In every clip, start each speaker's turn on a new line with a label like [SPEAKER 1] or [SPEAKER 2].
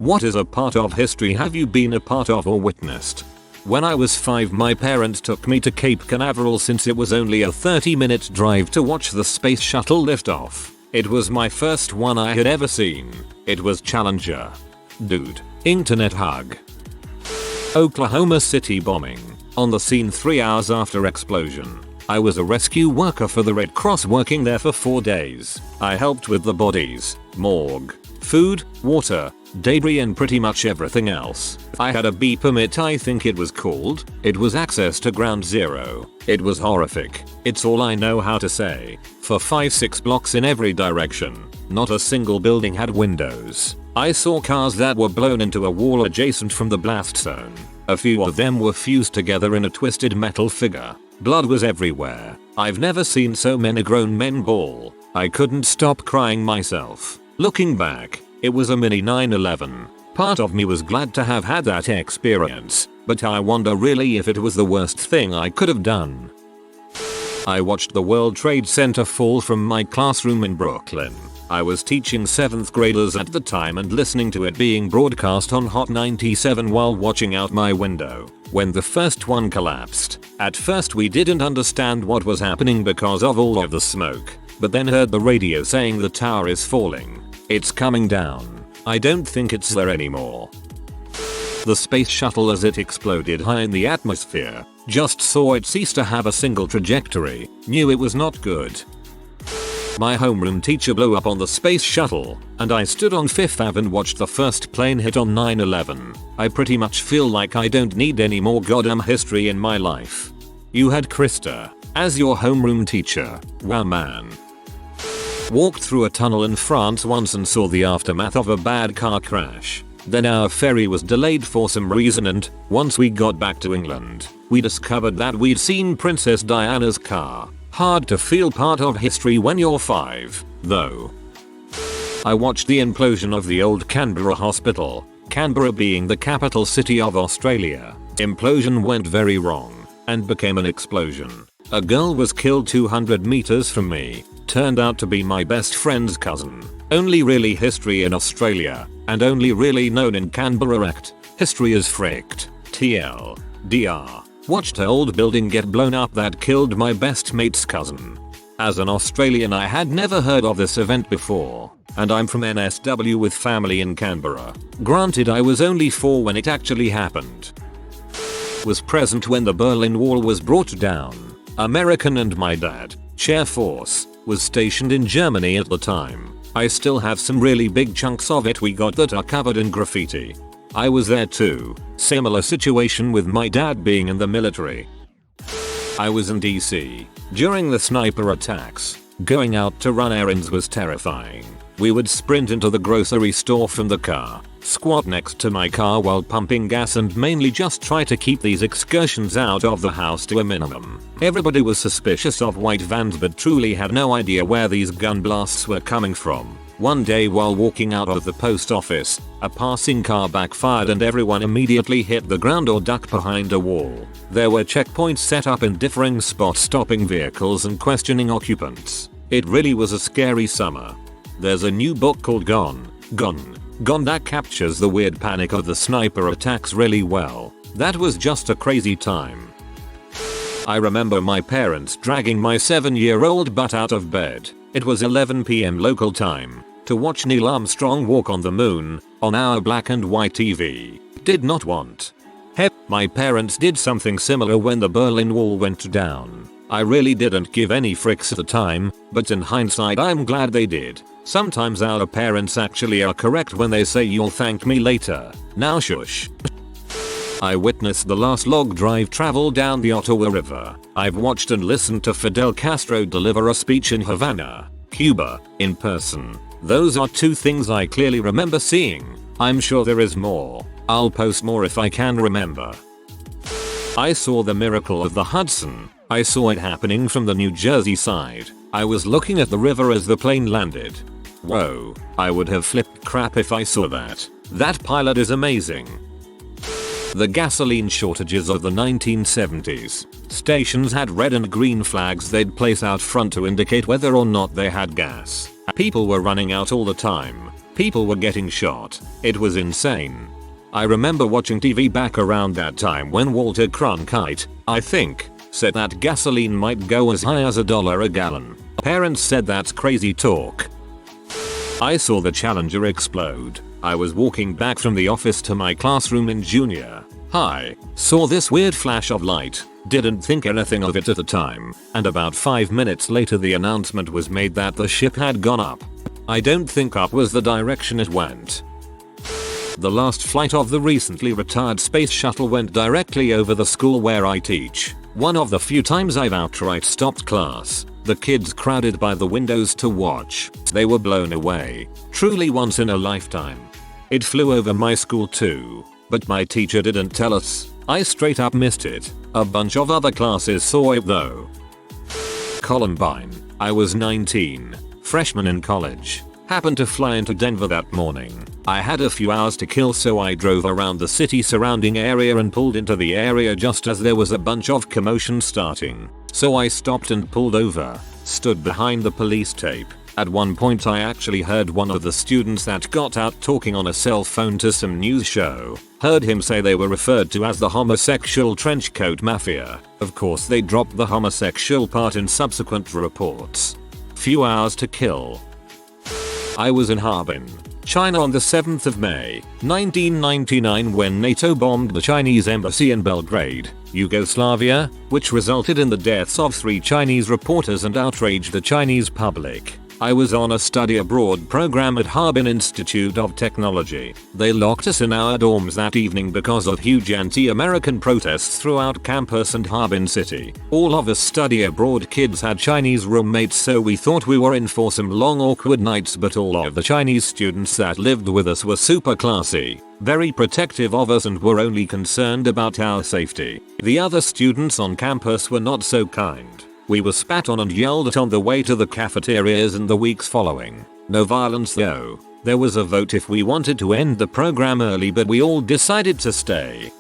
[SPEAKER 1] What is a part of history have you been a part of or witnessed? When I was 5, my parents took me to Cape Canaveral since it was only a 30-minute drive to watch the space shuttle lift off. It was my first one I had ever seen. It was Challenger. Dude. Internet hug. Oklahoma City bombing. On the scene 3 hours after explosion. I was a rescue worker for the Red Cross working there for 4 days. I helped with the bodies, morgue, food, water, debris and pretty much everything else. I had a B permit, I think it was called. It was access to ground zero. It was horrific. It's all I know how to say. For 5-6 blocks in every direction. Not a single building had windows. I saw cars that were blown into a wall adjacent from the blast zone. A few of them were fused together in a twisted metal figure. Blood was everywhere. I've never seen so many grown men bawl. I couldn't stop crying myself. Looking back, it was a mini 9/11. Part of me was glad to have had that experience, but I wonder really if it was the worst thing I could have done. I watched the World Trade Center fall from my classroom in Brooklyn. I was teaching 7th graders at the time and listening to it being broadcast on Hot 97 while watching out my window. When the first one collapsed, at first we didn't understand what was happening because of all of the smoke, but then heard the radio saying the tower is falling. It's coming down. I don't think it's there anymore. The space shuttle as it exploded high in the atmosphere, just saw it cease to have a single trajectory, knew it was not good. My homeroom teacher blew up on the space shuttle, and I stood on 5th Ave and watched the first plane hit on 9/11. I pretty much feel like I don't need any more goddamn history in my life. You had Krista as your homeroom teacher. Wow man. Walked through a tunnel in France once and saw the aftermath of a bad car crash. Then our ferry was delayed for some reason and, once we got back to England, we discovered that we'd seen Princess Diana's car. Hard to feel part of history when you're 5, though. I watched the implosion of the old Canberra hospital, Canberra being the capital city of Australia. Implosion went very wrong and became an explosion. A girl was killed 200 meters from me. Turned out to be my best friend's cousin. Only really history in Australia, and only really known in Canberra act. History is fricked. TL. DR. Watched an old building get blown up that killed my best mate's cousin. As an Australian I had never heard of this event before, and I'm from NSW with family in Canberra. Granted I was only 4 when it actually happened. Was present when the Berlin Wall was brought down. American and my dad, Chair Force, was stationed in Germany at the time. I still have some really big chunks of it we got that are covered in graffiti. I was there too. Similar situation with my dad being in the military. I was in DC during the sniper attacks. Going out to run errands was terrifying. We would sprint into the grocery store from the car, squat next to my car while pumping gas and mainly just try to keep these excursions out of the house to a minimum. Everybody was suspicious of white vans but truly had no idea where these gun blasts were coming from. One day while walking out of the post office, a passing car backfired and everyone immediately hit the ground or ducked behind a wall. There were checkpoints set up in differing spots stopping vehicles and questioning occupants. It really was a scary summer. There's a new book called Gone that captures the weird panic of the sniper attacks really well. That was just a crazy time. I remember my parents dragging my 7-year-old butt out of bed. It was 11 PM local time. To watch Neil Armstrong walk on the moon, on our black and white TV. Did not want. Heck, my parents did something similar when the Berlin Wall went down. I really didn't give any fricks at the time, but in hindsight I'm glad they did. Sometimes our parents actually are correct when they say you'll thank me later. Now shush. I witnessed the last log drive travel down the Ottawa River. I've watched and listened to Fidel Castro deliver a speech in Havana, Cuba, in person. Those are 2 things I clearly remember seeing. I'm sure there is more. I'll post more if I can remember. I saw the miracle of the Hudson. I saw it happening from the New Jersey side. I was looking at the river as the plane landed. Whoa, I would have flipped crap if I saw that. That pilot is amazing. The gasoline shortages of the 1970s. Stations had red and green flags they'd place out front to indicate whether or not they had gas. People were running out all the time. People were getting shot. It was insane. I remember watching TV back around that time when Walter Cronkite, I think, said that gasoline might go as high as $1 a gallon. Parents said that's crazy talk. I saw the Challenger explode. I was walking back from the office to my classroom in junior high, saw this weird flash of light, didn't think anything of it at the time, and about 5 minutes later the announcement was made that the ship had gone up. I don't think up was the direction it went. The last flight of the recently retired space shuttle went directly over the school where I teach. One of the few times I've outright stopped class. The kids crowded by the windows to watch. They were blown away. Truly once in a lifetime. It flew over my school too, but my teacher didn't tell us. I straight up missed it. A bunch of other classes saw it though. Columbine. I was 19, freshman in college. Happened to fly into Denver that morning. I had a few hours to kill, so I drove around the city surrounding area and pulled into the area just as there was a bunch of commotion starting. So I stopped and pulled over, stood behind the police tape. At one point I actually heard one of the students that got out talking on a cell phone to some news show. Heard him say they were referred to as the homosexual trenchcoat mafia. Of course they dropped the homosexual part in subsequent reports. Few hours to kill. I was in Harbin, China on the 7th of May, 1999 when NATO bombed the Chinese embassy in Belgrade, Yugoslavia, which resulted in the deaths of 3 Chinese reporters and outraged the Chinese public. I was on a study abroad program at Harbin Institute of Technology. They locked us in our dorms that evening because of huge anti-American protests throughout campus and Harbin city. All of us study abroad kids had Chinese roommates, so we thought we were in for some long awkward nights, but all of the Chinese students that lived with us were super classy, very protective of us, and were only concerned about our safety. The other students on campus were not so kind. We were spat on and yelled at on the way to the cafeterias in the weeks following. No violence though. There was a vote if we wanted to end the program early, but we all decided to stay.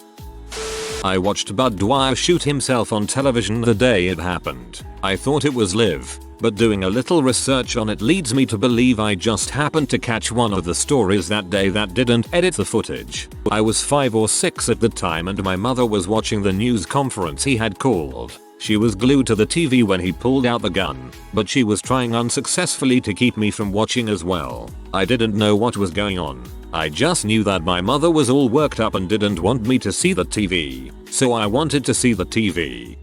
[SPEAKER 1] I watched Bud Dwyer shoot himself on television the day it happened. I thought it was live, but doing a little research on it leads me to believe I just happened to catch one of the stories that day that didn't edit the footage. I was 5 or 6 at the time and my mother was watching the news conference he had called. She was glued to the TV when he pulled out the gun, but she was trying unsuccessfully to keep me from watching as well. I didn't know what was going on. I just knew that my mother was all worked up and didn't want me to see the TV, so I wanted to see the TV.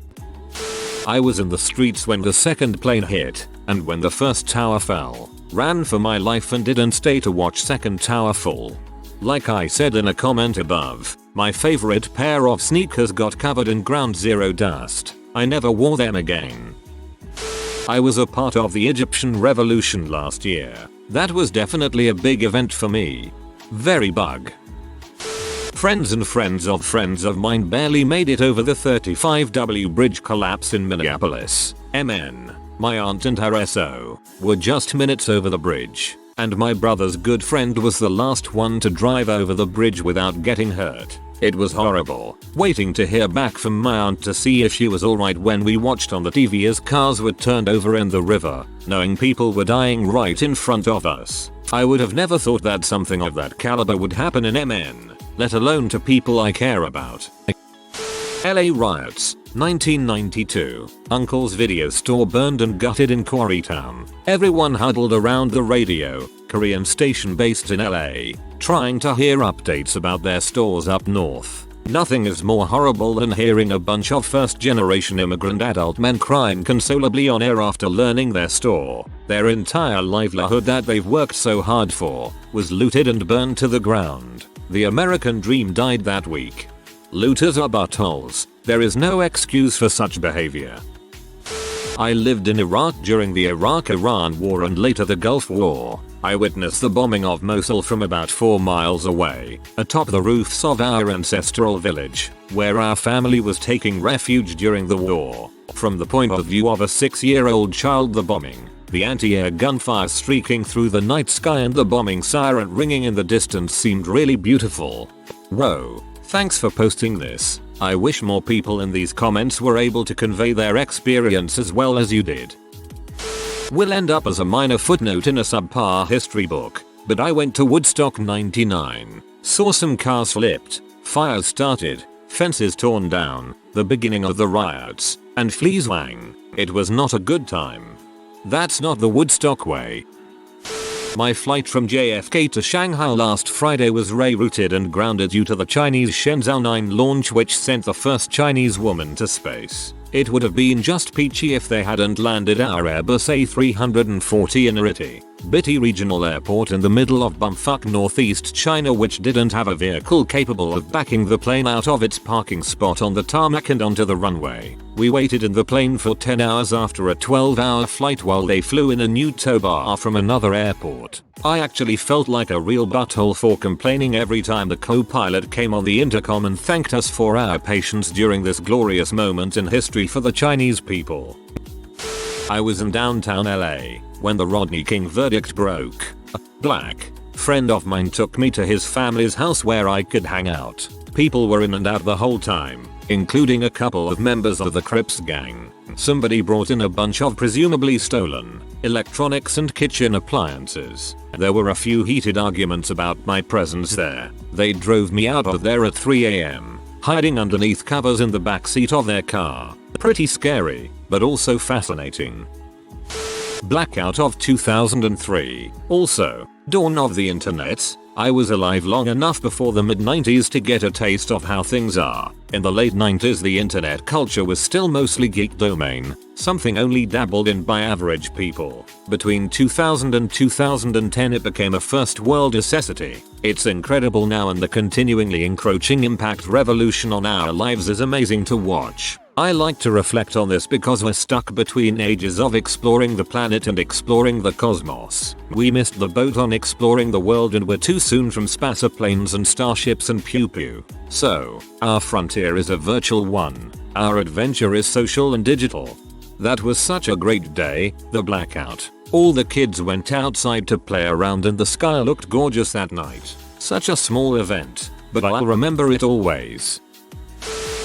[SPEAKER 1] I was in the streets when the second plane hit, and when the first tower fell, ran for my life and didn't stay to watch second tower fall. Like I said in a comment above, my favorite pair of sneakers got covered in ground zero dust. I never wore them again. I was a part of the Egyptian revolution last year. That was definitely a big event for me. Very bug. Friends and friends of mine barely made it over the 35W bridge collapse in Minneapolis, MN. My aunt and her SO were just minutes over the bridge, and my brother's good friend was the last one to drive over the bridge without getting hurt. It was horrible, waiting to hear back from my aunt to see if she was alright when we watched on the TV as cars were turned over in the river, knowing people were dying right in front of us. I would have never thought that something of that caliber would happen in MN, let alone to people I care about. LA riots, 1992. Uncle's video store burned and gutted in Quarrytown. Everyone huddled around the radio, Korean station based in LA, trying to hear updates about their stores up north. Nothing is more horrible than hearing a bunch of first-generation immigrant adult men crying consolably on air after learning their store, their entire livelihood that they've worked so hard for, was looted and burned to the ground. The American dream died that week. Looters are buttholes. There is no excuse for such behavior. I lived in Iraq during the Iraq-Iran War and later the Gulf War. I witnessed the bombing of Mosul from about 4 miles away, atop the roofs of our ancestral village, where our family was taking refuge during the war. From the point of view of a 6-year-old child, the bombing, the anti-air gunfire streaking through the night sky and the bombing siren ringing in the distance seemed really beautiful. Whoa, thanks for posting this. I wish more people in these comments were able to convey their experience as well as you did. Will end up as a minor footnote in a subpar history book. But I went to Woodstock 99, saw some cars flipped, fires started, fences torn down, the beginning of the riots, and fleas wang. It was not a good time. That's not the Woodstock way. My flight from JFK to Shanghai last Friday was rerouted and grounded due to the Chinese Shenzhou 9 launch, which sent the first Chinese woman to space. It would have been just peachy if they hadn't landed our Airbus A340 in Bitty Regional Airport in the middle of bumfuck northeast China, which didn't have a vehicle capable of backing the plane out of its parking spot on the tarmac and onto the runway. We waited in the plane for 10 hours after a 12-hour flight while they flew in a new tow bar from another airport. I actually felt like a real butthole for complaining every time the co-pilot came on the intercom and thanked us for our patience during this glorious moment in history for the Chinese people. I was in downtown LA when the Rodney King verdict broke. A black friend of mine took me to his family's house where I could hang out. People were in and out the whole time, including a couple of members of the Crips gang. Somebody brought in a bunch of presumably stolen electronics and kitchen appliances. There were a few heated arguments about my presence there. They drove me out of there at 3 AM, hiding underneath covers in the backseat of their car. Pretty scary, but also fascinating. Blackout of 2003. Also, dawn of the internet. I was alive long enough before the mid-90s to get a taste of how things are. In the late 90s the internet culture was still mostly geek domain, something only dabbled in by average people. Between 2000 and 2010 it became a first world necessity. It's incredible now, and the continuingly encroaching impact revolution on our lives is amazing to watch. I like to reflect on this because we're stuck between ages of exploring the planet and exploring the cosmos. We missed the boat on exploring the world and we're too soon from spacer planes and starships and pew pew. So, our frontier is a virtual one. Our adventure is social and digital. That was such a great day, the blackout. All the kids went outside to play around and the sky looked gorgeous that night. Such a small event, but I'll remember it always.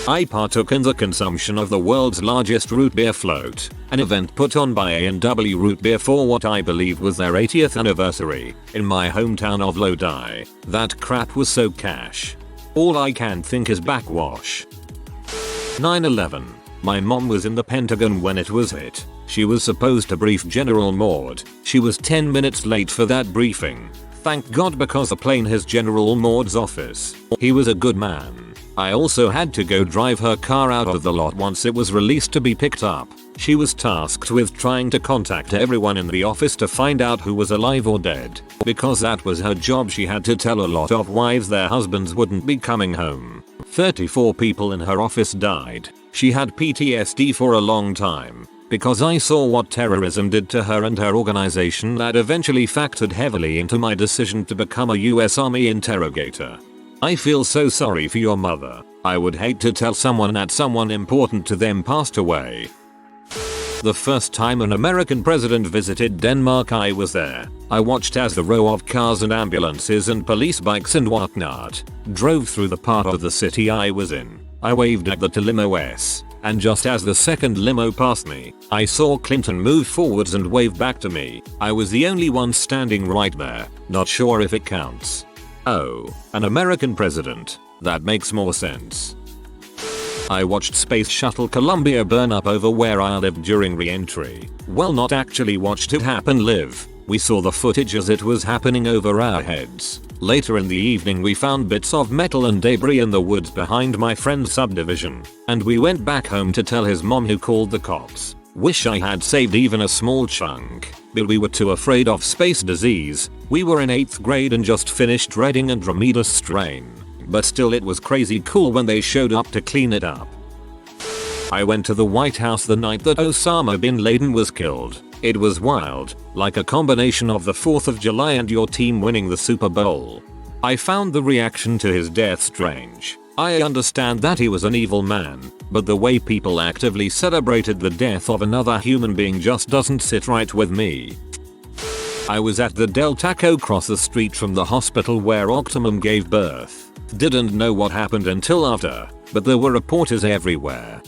[SPEAKER 1] I partook in the consumption of the world's largest root beer float, an event put on by A&W Root Beer for what I believe was their 80th anniversary, in my hometown of Lodi. That crap was so cash. All I can think is backwash. 9/11. My mom was in the Pentagon when it was hit. She was supposed to brief General Maud. She was 10 minutes late for that briefing. Thank God, because the plane hit General Maud's office. He was a good man. I also had to go drive her car out of the lot once it was released to be picked up. She was tasked with trying to contact everyone in the office to find out who was alive or dead. Because that was her job, she had to tell a lot of wives their husbands wouldn't be coming home. 34 people in her office died. She had PTSD for a long time. Because I saw what terrorism did to her and her organization, that eventually factored heavily into my decision to become a US Army interrogator. I feel so sorry for your mother. I would hate to tell someone that someone important to them passed away. The first time an American president visited Denmark, I was there. I watched as the row of cars and ambulances and police bikes and whatnot drove through the part of the city I was in. I waved at the limo S, and just as the second limo passed me, I saw Clinton move forwards and wave back to me. I was the only one standing right there. Not sure if it counts. Oh, an American president. That makes more sense. I watched Space Shuttle Columbia burn up over where I lived during re-entry. Well, not actually watched it happen live. We saw the footage as it was happening over our heads. Later in the evening we found bits of metal and debris in the woods behind my friend's subdivision, and we went back home to tell his mom, who called the cops. Wish I had saved even a small chunk, but we were too afraid of space disease. We were in 8th grade and just finished reading Andromeda's Strain. But still, it was crazy cool when they showed up to clean it up. I went to the White House the night that Osama bin Laden was killed. It was wild, like a combination of the 4th of July and your team winning the Super Bowl. I found the reaction to his death strange. I understand that he was an evil man, but the way people actively celebrated the death of another human being just doesn't sit right with me. I was at the Del Taco across the street from the hospital where Octomom gave birth. Didn't know what happened until after, but there were reporters everywhere.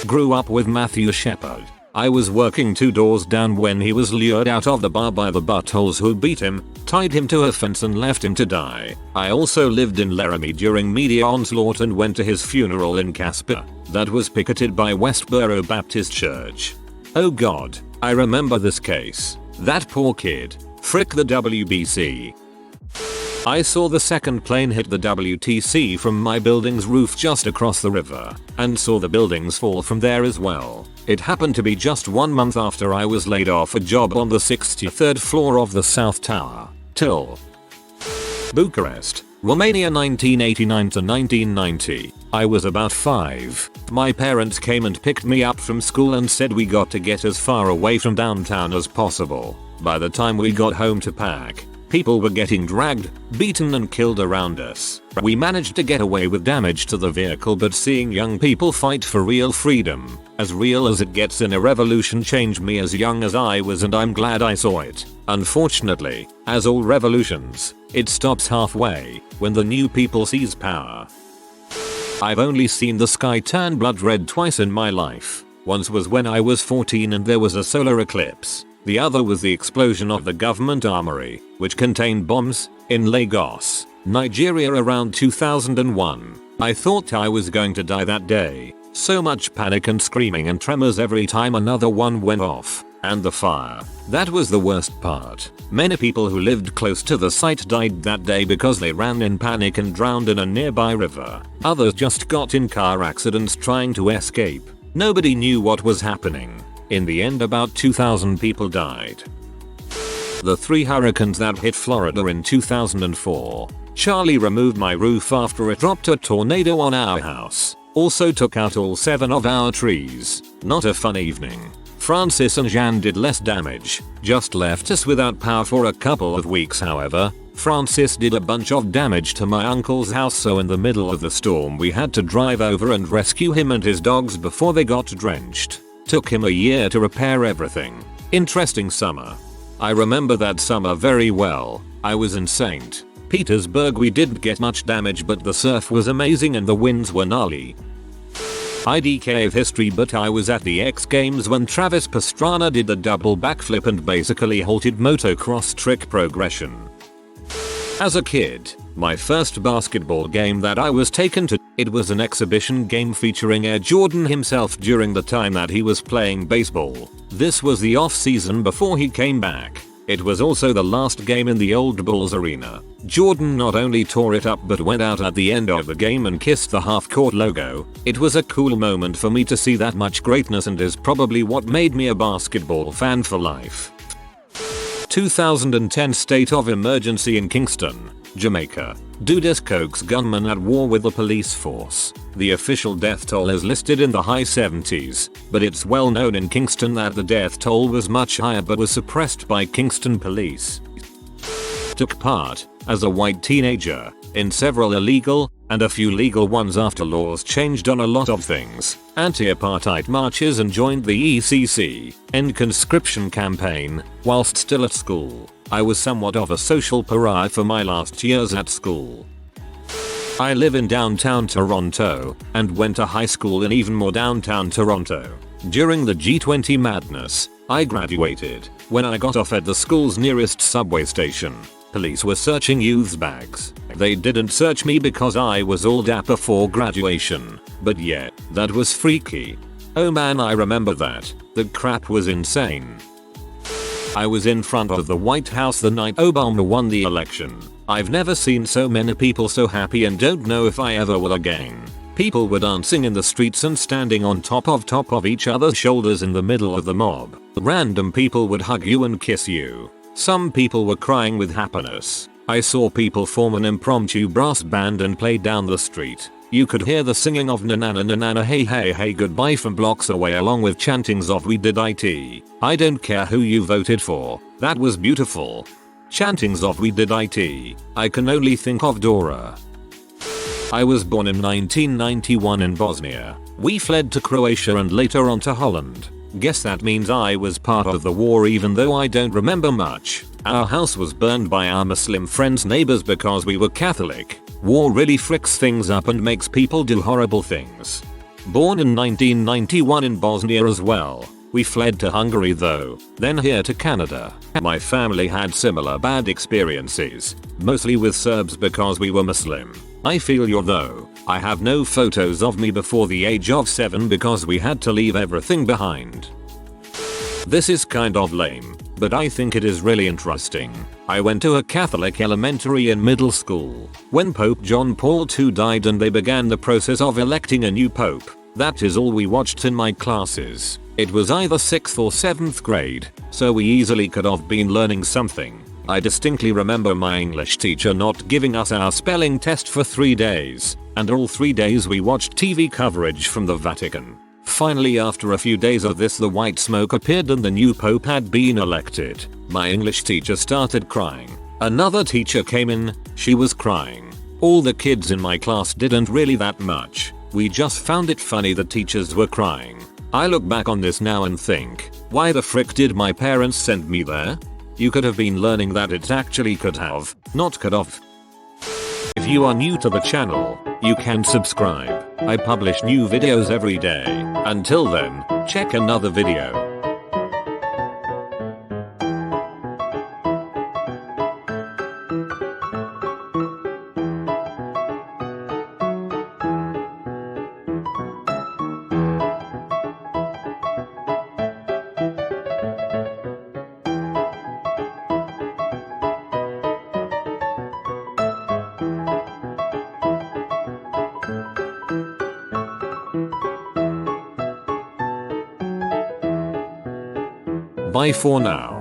[SPEAKER 1] Grew up with Matthew Shepard. I was working 2 doors down when he was lured out of the bar by the buttholes who beat him, tied him to a fence and left him to die. I also lived in Laramie during media onslaught and went to his funeral in Casper, that was picketed by Westboro Baptist Church. Oh god, I remember this case. That poor kid. Frick the WBC. I saw the second plane hit the WTC from my building's roof just across the river, and saw the buildings fall from there as well. It happened to be just 1 month after I was laid off a job on the 63rd floor of the South Tower. Till. Bucharest, Romania 1989 to 1990. I was about 5. My parents came and picked me up from school and said we got to get as far away from downtown as possible. By the time we got home to pack, people were getting dragged, beaten and killed around us. We managed to get away with damage to the vehicle, but seeing young people fight for real freedom, as real as it gets in a revolution, changed me as young as I was, and I'm glad I saw it. Unfortunately, as all revolutions, it stops halfway when the new people seize power. I've only seen the sky turn blood red twice in my life. Once was when I was 14 and there was a solar eclipse. The other was the explosion of the government armory, which contained bombs, in Lagos, Nigeria around 2001. I thought I was going to die that day. So much panic and screaming and tremors every time another one went off. And the fire. That was the worst part. Many people who lived close to the site died that day because they ran in panic and drowned in a nearby river. Others just got in car accidents trying to escape. Nobody knew what was happening. In the end, about 2,000 people died. The 3 hurricanes that hit Florida in 2004. Charlie removed my roof after it dropped a tornado on our house. Also took out all 7 of our trees. Not a fun evening. Francis and Jan did less damage, just left us without power for a couple of weeks. However, Francis did a bunch of damage to my uncle's house, so in the middle of the storm we had to drive over and rescue him and his dogs before they got drenched. Took him a year to repair everything. Interesting summer. I remember that summer very well. I was in St. Petersburg. We didn't get much damage, but the surf was amazing and the winds were gnarly. IDK of history, but I was at the X Games when Travis Pastrana did the double backflip and basically halted motocross trick progression. As a kid, my first basketball game that I was taken to, it was an exhibition game featuring Air Jordan himself during the time that he was playing baseball. This was the off season before he came back. It was also the last game in the old Bulls arena. Jordan not only tore it up but went out at the end of the game and kissed the half-court logo. It was a cool moment for me to see that much greatness and is probably what made me a basketball fan for life. 2010 state of emergency in Kingston, Jamaica. Dudes cokes gunman at war with the police force. The official death toll is listed in the high 70s, but it's well known in Kingston that the death toll was much higher but was suppressed by Kingston police. Took part, as a white teenager, in several illegal, and a few legal ones after laws changed on a lot of things, anti-apartheid marches, and joined the ECC, end conscription campaign, whilst still at school. I was somewhat of a social pariah for my last years at school. I live in downtown Toronto, and went to high school in even more downtown Toronto. During the G20 madness, I graduated. When I got off at the school's nearest subway station, police were searching youths' bags. They didn't search me because I was all dapper for graduation, but yeah, that was freaky. Oh man, I remember that. The crap was insane. I was in front of the White House the night Obama won the election. I've never seen so many people so happy and don't know if I ever will again. People were dancing in the streets and standing on top of each other's shoulders in the middle of the mob. Random people would hug you and kiss you. Some people were crying with happiness. I saw people form an impromptu brass band and play down the street. You could hear the singing of na na na na na hey hey hey goodbye from blocks away, along with chantings of we did it. I don't care who you voted for. That was beautiful. Chantings of we did it. I can only think of Dora. I was born in 1991 in Bosnia. We fled to Croatia and later on to Holland. Guess that means I was part of the war even though I don't remember much. Our house was burned by our Muslim friends' neighbors because we were Catholic. War really fricks things up and makes people do horrible things. Born in 1991 in Bosnia as well. We fled to Hungary though, then here to Canada. My family had similar bad experiences, mostly with Serbs because we were Muslim. I feel you though. I have no photos of me before the age of 7 because we had to leave everything behind. This is kind of lame, but I think it is really interesting. I went to a Catholic elementary in middle school when Pope John Paul II died and they began the process of electing a new pope. That is all we watched in my classes. It was either 6th or 7th grade, so we easily could have been learning something. I distinctly remember my English teacher not giving us our spelling test for 3 days, and all 3 days we watched TV coverage from the Vatican. Finally, after a few days of this, the white smoke appeared and the new pope had been elected. My English teacher started crying. Another teacher came in, she was crying. All the kids in my class didn't really that much. We just found it funny that teachers were crying. I look back on this now and think, why the frick did my parents send me there? You could have been learning that it actually could have, not could have. If you are new to the channel, you can subscribe. I publish new videos every day. Until then, check another video. Bye for now.